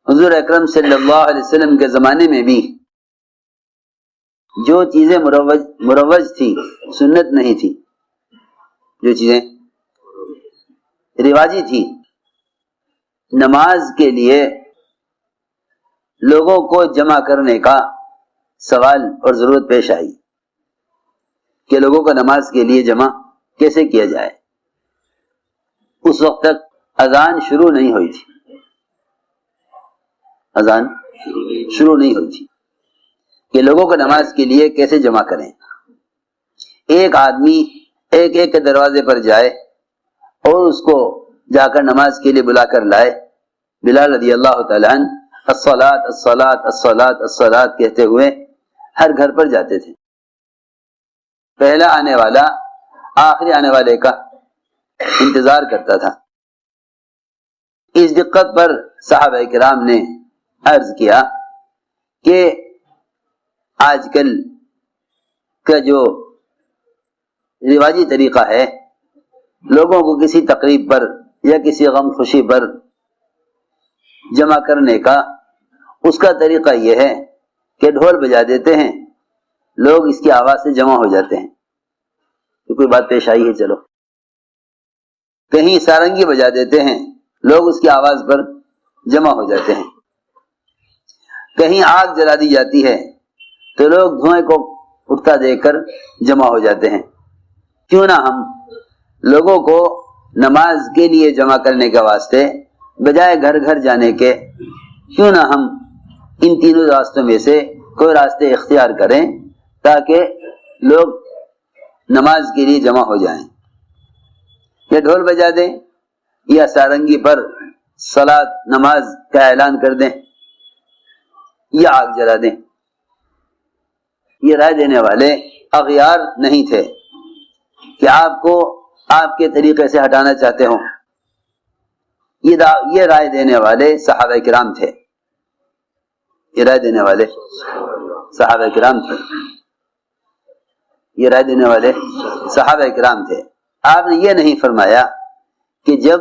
حضور اکرم صلی اللہ علیہ وسلم کے زمانے میں بھی جو چیزیں مروج تھی، سنت نہیں تھی، جو چیزیں رواجی تھی، نماز کے لیے لوگوں کو جمع کرنے کا سوال اور ضرورت پیش آئی کہ لوگوں کو نماز کے لیے جمع کیسے کیا جائے۔ اس وقت تک اذان شروع نہیں ہوئی تھی، اذان شروع نہیں ہوئی تھی کہ لوگوں کو نماز کے لیے کیسے جمع کریں۔ ایک آدمی ایک ایک کے دروازے پر جائے اور اس کو جا کر نماز کے لیے بلا کر لائے۔ بلال رضی اللہ تعالیٰ عنہ الصلاۃ الصلاۃ الصلاۃ الصلاۃ کہتے ہوئے ہر گھر پر جاتے تھے۔ پہلا آنے والا آخری آنے والے کا انتظار کرتا تھا۔ اس دقت پر صحابہ کرام نے عرض کیا کہ آج کل کا جو رواجی طریقہ ہے، لوگوں کو کسی تقریب پر یا کسی غم خوشی پر جمع کرنے کا، اس کا طریقہ یہ ہے کہ ڈھول بجا دیتے ہیں، لوگ اس کی آواز سے جمع ہو جاتے ہیں کہ کوئی بات پیش آئی ہے چلو۔ کہیں سارنگی بجا دیتے ہیں، لوگ اس کی آواز پر جمع ہو جاتے ہیں۔ کہیں آگ جلا دی جاتی ہے تو لوگ دھوئیں کو اٹھتا دیکھ کر جمع ہو جاتے ہیں۔ کیوں نہ ہم لوگوں کو نماز کے لیے جمع کرنے کے واسطے بجائے گھر گھر جانے کے، کیوں نہ ہم ان تینوں راستوں میں سے کوئی راستے اختیار کریں تاکہ لوگ نماز کے لیے جمع ہو جائیں۔ یا ڈھول بجا دیں یا سارنگی پر صلاۃ نماز کا اعلان کر دیں یا آگ جلا دیں۔ یہ رائے دینے والے اغیار نہیں تھے کہ آپ کو آپ کے طریقے سے ہٹانا چاہتے ہوں، یہ رائے دینے والے صحابہ کرام تھے، یہ رائے دینے والے صحابہ کرام تھے، یہ رائے دینے والے صحابہ کرام تھے۔ آپ نے یہ نہیں فرمایا کہ جب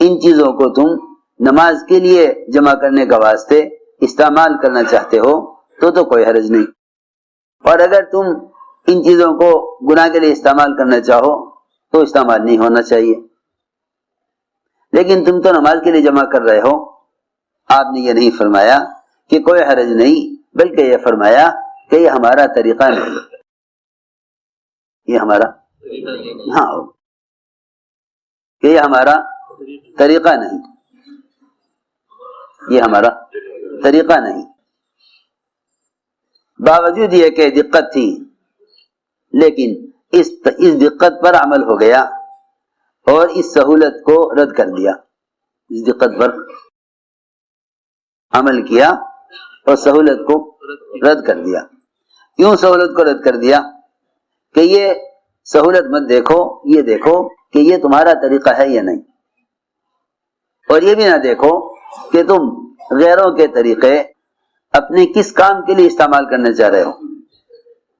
ان چیزوں کو تم نماز کے لیے جمع کرنے کا واسطے استعمال کرنا چاہتے ہو تو کوئی حرج نہیں، اور اگر تم ان چیزوں کو گناہ کے لیے استعمال کرنا چاہو تو استعمال نہیں ہونا چاہیے۔ لیکن تم تو نماز کے لیے جمع کر رہے ہو۔ آپ نے یہ نہیں فرمایا کہ کوئی حرج نہیں، بلکہ یہ فرمایا کہ یہ ہمارا طریقہ نہیں، یہ ہمارا کہ یہ ہمارا طریقہ نہیں، یہ ہمارا طریقہ نہیں۔ باوجود یہ کہ دقت تھی، لیکن اس دقت پر عمل ہو گیا اور اس سہولت کو رد کر دیا۔ اس دقت پر عمل کیا اور سہولت کو رد کر دیا۔ کیوں سہولت کو رد کر دیا؟ کہ یہ سہولت مت دیکھو، یہ دیکھو کہ یہ تمہارا طریقہ ہے یا نہیں، اور یہ بھی نہ دیکھو کہ تم غیروں کے طریقے اپنے کس کام کے لیے استعمال کرنا چاہ رہے ہو،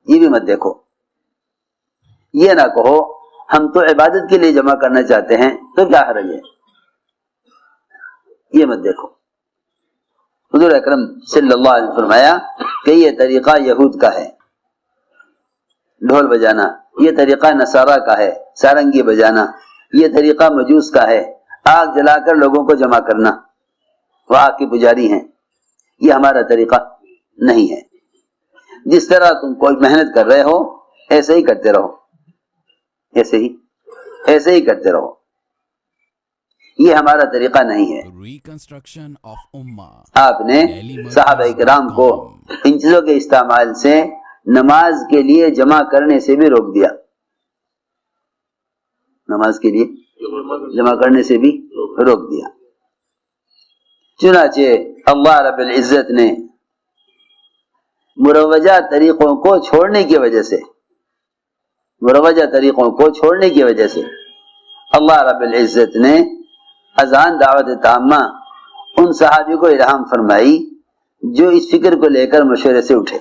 یہ بھی مت دیکھو۔ یہ نہ کہو ہم تو عبادت کے لیے جمع کرنا چاہتے ہیں تو کیا حرج ہے، یہ مت دیکھو۔ حضور اکرم صلی اللہ علیہ وسلم فرمایا کہ یہ طریقہ یہود کا ہے، ڈھول بجانا، یہ طریقہ نصارہ کا ہے، سارنگی بجانا، یہ طریقہ مجوس کا ہے، آگ جلا کر لوگوں کو جمع کرنا، وہ آگ کی پجاری ہیں، یہ ہمارا طریقہ نہیں ہے۔ جس طرح تم کوئی محنت کر رہے ہو ایسے ہی کرتے رہو، ایسے ہی کرتے رہو، یہ ہمارا طریقہ نہیں ہے۔ آپ نے صحابہ کرام کو ان چیزوں کے استعمال سے نماز کے لیے جمع کرنے سے بھی روک دیا، نماز کے لیے جمع کرنے سے بھی روک دیا۔ چنانچہ اللہ رب العزت نے مروجہ طریقوں کو چھوڑنے کی وجہ سے، اللہ رب العزت نے اذان دعوت تامہ ان صحابی کو الہام فرمائی جو اس فکر کو لے کر مشورے سے اٹھے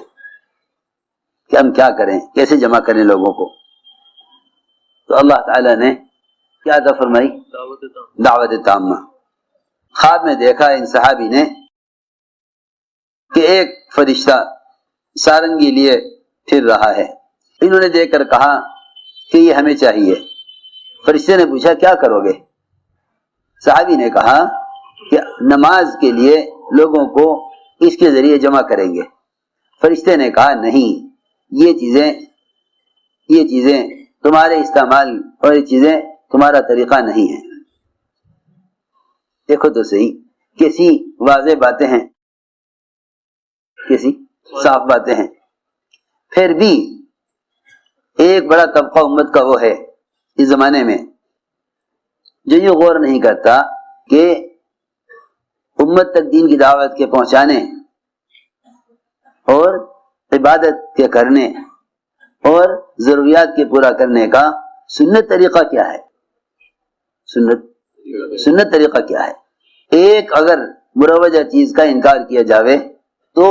کہ ہم کیا کریں، کیسے جمع کریں لوگوں کو۔ تو اللہ تعالیٰ نے کیا عطا فرمائی؟ دعوت تامہ۔ خواب میں دیکھا ان صحابی نے کہ ایک فرشتہ سارنگی لیے پھر رہا ہے۔ انہوں نے دیکھ کر کہا کہ یہ ہمیں چاہیے۔ فرشتے نے پوچھا کیا کرو گے؟ صحابی نے کہا کہ نماز کے لیے لوگوں کو اس کے ذریعے جمع کریں گے۔ فرشتے نے کہا نہیں، یہ چیزیں تمہارے استعمال اور یہ چیزیں تمہارا طریقہ نہیں ہے۔ دیکھو تو صحیح، کیسی واضح باتیں ہیں، کیسی صاف باتیں ہیں۔ پھر بھی ایک بڑا طبقہ امت کا وہ ہے اس زمانے میں جو یہ غور نہیں کرتا کہ امت تک دین کی دعوت کے پہنچانے اور عبادت کے کرنے اور ضروریات کے پورا کرنے کا سنت طریقہ کیا ہے۔ سنت طریقہ کیا ہے؟ ایک اگر مروجہ چیز کا انکار کیا جاوے تو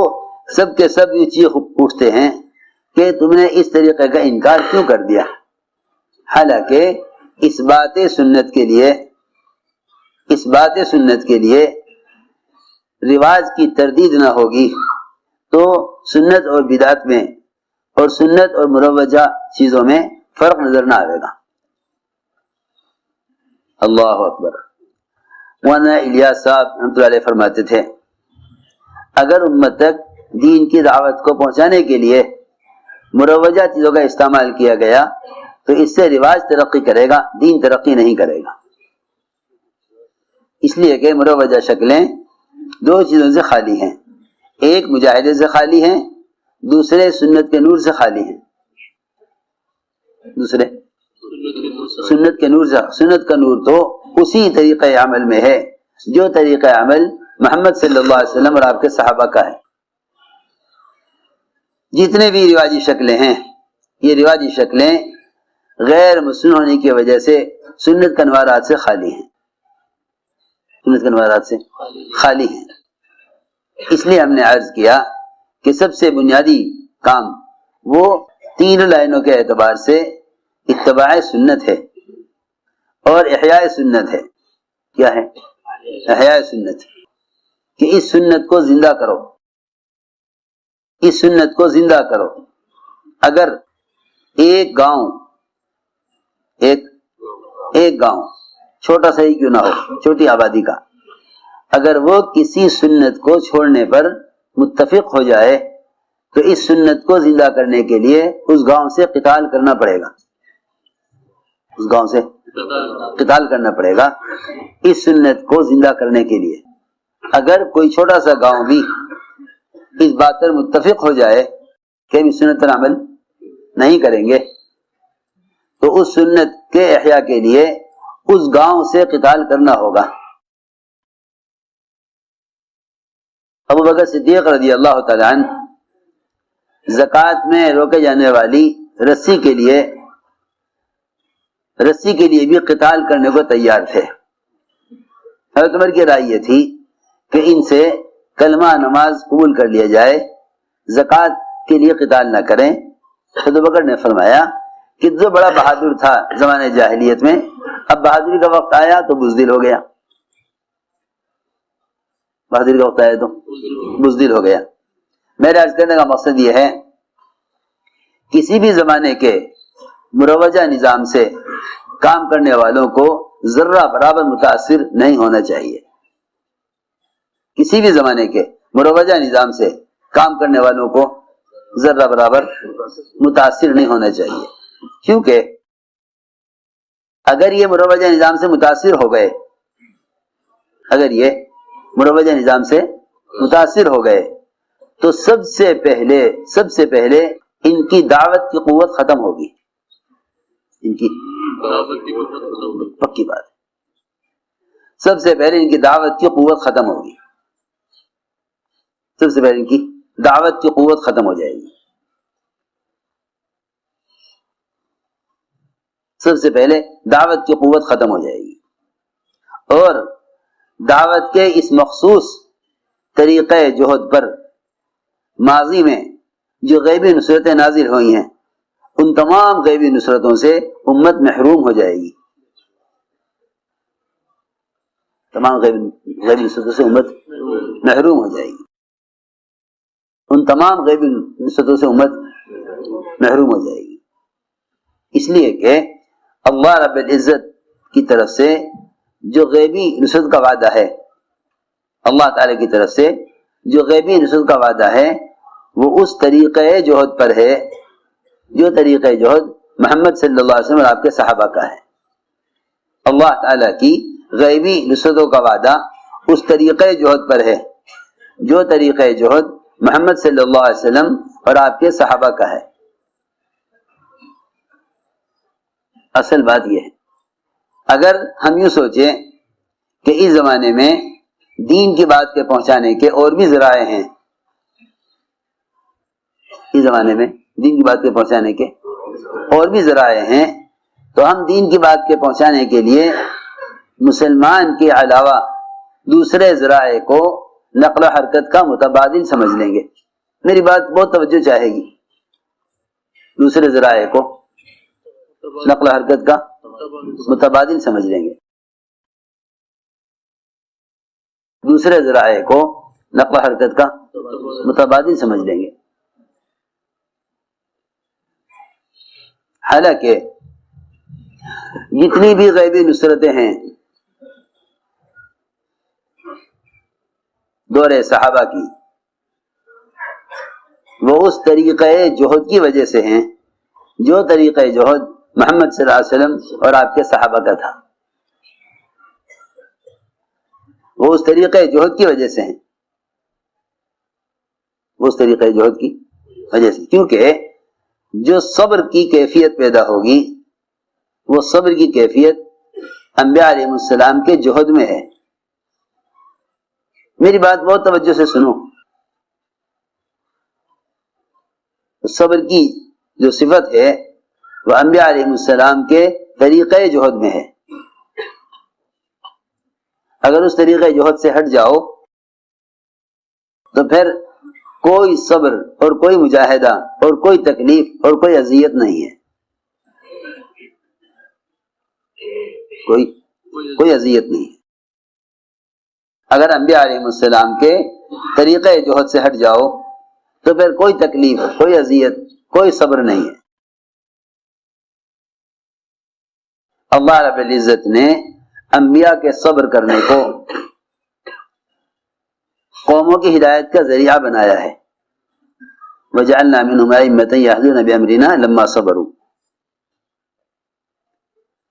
سب کے سب یہ چیخ اٹھتے ہیں کہ تم نے اس طریقے کا انکار کیوں کر دیا، حالانکہ اس بات سنت کے لیے رواج کی تردید نہ ہوگی تو سنت اور بدعت میں اور سنت اور مروجہ چیزوں میں فرق نظر نہ آئے گا۔ اللہ اکبر۔ مولانا الیاس صاحب رحمۃ اللہ علیہ فرماتے تھے اگر امت تک دین کی دعوت کو پہنچانے کے لیے مروجہ چیزوں کا استعمال کیا گیا تو اس سے رواج ترقی کرے گا، دین ترقی نہیں کرے گا۔ اس لیے کہ مروجہ شکلیں دو چیزوں سے خالی ہیں، ایک مجاہدے سے خالی ہیں، دوسرے سنت کے نور سے خالی ہیں۔ دوسرے سنت کے نور سے، سنت کا نور تو اسی طریقہ عمل میں ہے جو طریقہ عمل محمد صلی اللہ علیہ وسلم اور آپ کے صحابہ کا ہے۔ جتنے بھی رواجی شکلیں ہیں یہ رواجی شکلیں غیر مسنون ہونے کی وجہ سے سنت کے انوارات سے خالی ہیں، سنت کے انوارات سے خالی ہیں۔ اس لیے ہم نے عرض کیا کہ سب سے بنیادی کام وہ تین لائنوں کے اعتبار سے اتباع سنت ہے اور احیاء سنت ہے۔ کیا ہے؟ احیاء سنت، کہ اس سنت کو زندہ کرو، اس سنت کو زندہ کرو۔ اگر ایک گاؤں چھوٹا سا ہی کیوں نہ ہو، چھوٹی آبادی کا، اگر وہ کسی سنت کو چھوڑنے پر متفق ہو جائے تو اس سنت کو زندہ کرنے کے لیے اس گاؤں سے قتال کرنا پڑے گا، اس گاؤں سے قتال کرنا پڑے گا اس سنت کو زندہ کرنے کے لیے۔ اگر کوئی چھوٹا سا گاؤں بھی اس بات پر متفق ہو جائے کہ ہم اس سنت پر عمل نہیں کریں گے تو اس سنت کے احیاء کے لیے اس گاؤں سے قتال کرنا ہوگا۔ ابو بکر صدیق رضی اللہ تعالی عنہ زکوٰۃ میں روکے جانے والی رسی کے لیے بھی قتال کرنے کو تیار تھے۔ حضرت عمر کی رائے یہ تھی کہ ان سے کلمہ نماز قبول کر لیا جائے، زکوٰۃ کے لیے قتال نہ کریں۔ حضرت بکر نے فرمایا کہ جو بڑا بہادر تھا زمانے جاہلیت میں، اب بہادری کا وقت آیا تو بزدل ہو گیا، بہادری کا وقت آیا تو بزدل ہو گیا۔ میرے عرض کرنے کا مقصد یہ ہے کسی بھی زمانے کے مروجہ نظام سے کام کرنے والوں کو ذرہ برابر متاثر نہیں ہونا چاہیے، کسی بھی زمانے کے مروجہ نظام سے کام کرنے والوں کو ذرہ برابر متاثر نہیں ہونا چاہیے، کیونکہ اگر یہ مروجہ نظام سے متاثر ہو گئے، اگر یہ مروجہ نظام سے متاثر ہو گئے تو سب سے پہلے ان کی دعوت کی قوت ختم ہوگی، ان کی پکی بات ہے، سب سے پہلے ان کی دعوت کی قوت ختم ہوگی، سب سے پہلے ان کی دعوت کی قوت ختم ہو جائے گی، سب سے پہلے دعوت کی قوت ختم ہو جائے گی۔ اور دعوت کے اس مخصوص طریقہ جہد پر ماضی میں جو غیبی نصرتیں نازل ہوئی ہیں ان تمام غیبی نصرتوں سے امت محروم ہو جائے گی، تمام غیبی نصرتوں سے امت محروم ہو جائے گی۔ ان تمام غیبی نصرتوں سے امت محروم ہو جائے گی. اس لیے کہ اللہ رب العزت کی طرف سے جو غیبی نصرت کا وعدہ ہے، اللہ تعالی کی طرف سے جو غیبی نصرت کا وعدہ ہے، وہ اس طریقہ جہد پر ہے جو طریقہ جہد محمد صلی اللہ علیہ وسلم اور آپ کے صحابہ کا ہے. اللہ تعالی کی غیبی نصرتوں کا وعدہ اس طریقہ جہد پر ہے جو طریقہ جہد محمد صلی اللہ علیہ وسلم اور آپ کے صحابہ کا ہے. اصل بات یہ ہے، اگر ہم یوں سوچیں کہ اس زمانے میں دین کی بات کے پہنچانے کے اور بھی ذرائع ہیں، اس زمانے میں دین کی بات کے پہنچانے کے اور بھی ذرائع ہیں، تو ہم دین کی بات کے پہنچانے کے لیے مسلمان کے علاوہ دوسرے ذرائع کو نقل و حرکت کا متبادل سمجھ لیں گے. میری بات بہت توجہ چاہے گی. دوسرے ذرائع کو نقل و حرکت کا متبادل سمجھ لیں گے. دوسرے ذرائع کو نقل و حرکت کا متبادل سمجھ لیں گے. حالانکہ جتنی بھی غیبی نصرتیں ہیں دور صحابہ کی، وہ اس طریقہ جہد کی وجہ سے ہیں جو طریقہ جہد محمد صلی اللہ علیہ وسلم اور آپ کے صحابہ کا تھا. وہ اس طریقہ جہد کی وجہ سے ہیں، وہ اس طریقہ جہد کی وجہ سے، کیونکہ جو صبر کی کیفیت پیدا ہوگی وہ صبر کی کیفیت انبیاء علیہ السلام کے جہد میں ہے. میری بات بہت توجہ سے سنو. صبر کی جو صفت ہے وہ انبیاء علیہ السلام کے طریقہ جہد میں ہے. اگر اس طریقہ جہد سے ہٹ جاؤ تو پھر کوئی صبر اور کوئی مجاہدہ اور کوئی تکلیف اور کوئی اذیت نہیں ہے. کوئی اذیت نہیں ہے. اگر انبیاء علیہ السلام کے طریقہ جہد سے ہٹ جاؤ تو پھر کوئی تکلیف، کوئی اذیت، کوئی صبر نہیں ہے. اللہ رب العزت نے انبیاء کے صبر کرنے کو قوموں کی ہدایت کا ذریعہ بنایا ہے. وَجَعَلْنَا مِنْهُمْ أَئِمَّةً يَهْدُونَ بِأَمْرِنَا لَمَّا صَبَرُوا.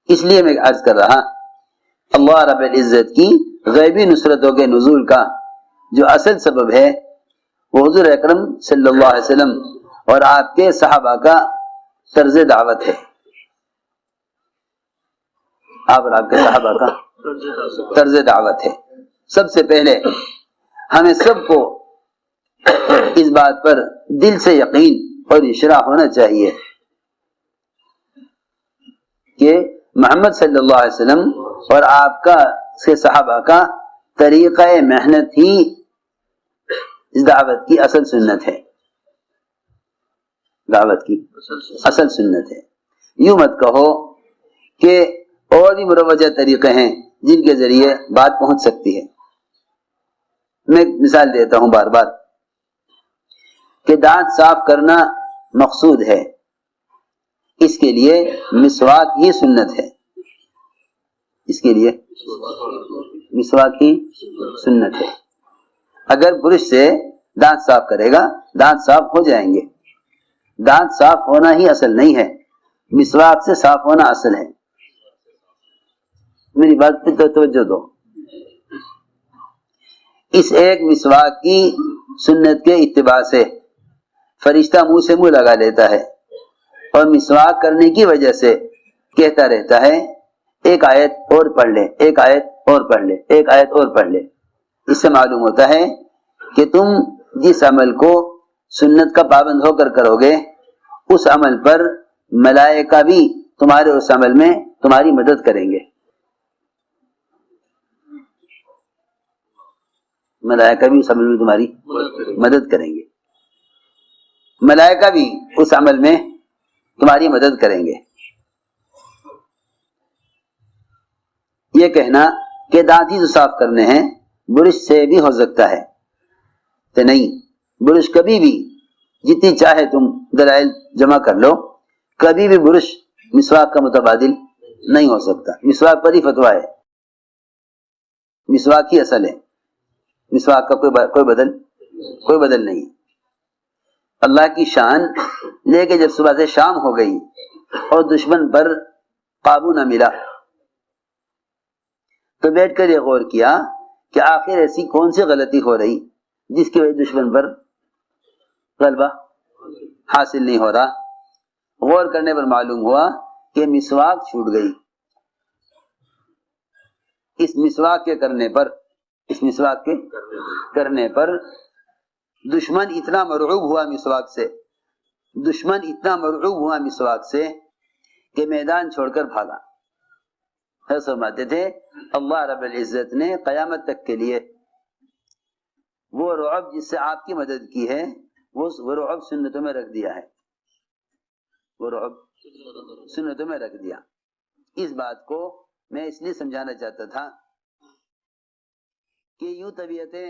اس لیے میں عرض کر رہا، اللہ رب العزت کی غیبی نصرتوں کے نزول کا جو اصل سبب ہے وہ حضور اکرم صلی اللہ علیہ وسلم اور آپ کے صحابہ کا طرز دعوت ہے. آپ اور آپ کے صحابہ کا طرز دعوت ہے. سب سے پہلے ہمیں سب کو اس بات پر دل سے یقین اور اشراع ہونا چاہیے کہ محمد صلی اللہ علیہ وسلم اور آپ کا سے صحابہ کا طریقہ محنت ہی اس دعوت کی اصل سنت ہے. دعوت کی اصل سنت ہے. یوں مت کہو کہ اور بھی مروجہ طریقے ہیں جن کے ذریعے بات پہنچ سکتی ہے. میں مثال دیتا ہوں بار بار کہ دانت صاف کرنا مقصود ہے، اس کے لیے مسواک ہی سنت ہے. اس کے لیے مسواک ہی سنت ہے. اگر برش سے دانت صاف کرے گا دانت صاف ہو جائیں گے. دانت صاف ہونا ہی اصل نہیں ہے، مسواک سے صاف ہونا اصل ہے. میری بات پہ توجہ دو. اس ایک مسواک کی سنت کے اتباع سے فرشتہ منہ سے منہ لگا لیتا ہے اور مسواک کرنے کی وجہ سے کہتا رہتا ہے ایک آیت اور پڑھ لے، ایک آیت اور پڑھ لے، ایک آیت اور پڑھ لے. اس سے معلوم ہوتا ہے کہ تم جس عمل کو سنت کا پابند ہو کر کرو گے اس عمل پر ملائکہ بھی تمہارے اس عمل میں تمہاری مدد کریں گے. ملائکہ بھی اس عمل میں تمہاری مدد کریں گے. ملائکہ بھی اس عمل میں تمہاری مدد کریں گے. یہ کہنا کہ دانت ہی تو صاف کرنے ہیں برش سے بھی ہو سکتا ہے تو نہیں. برش کبھی بھی جتنی چاہے تم دلائل جمع کر لو، کبھی بھی برش مسواک کا متبادل نہیں ہو سکتا. مسواک پر ہی فتویٰ ہے، مسواک ہی اصل ہے، مسواک کا کوئی بدل نہیں. اللہ کی شان لے کے جب صبح سے شام ہو گئی اور دشمن پر قابو نہ ملا تو بیٹھ کر یہ غور کیا کہ آخر ایسی کون سی غلطی ہو رہی جس کی وجہ دشمن پر غلبہ حاصل نہیں ہو رہا. غور کرنے پر معلوم ہوا کہ مسواک چھوٹ گئی. اس مسواک کے کرنے پر دشمن اتنا مرعوب ہوا مسواک سے کہ میدان چھوڑ کر بھاگا. فرماتے تھے اللہ رب العزت نے قیامت تک کے لیے وہ رعب جس سے آپ کی مدد کی ہے وہ رعب سنتوں میں رکھ دیا ہے، اس بات کو میں اس لیے سمجھانا چاہتا تھا کہ یوں طبیعتیں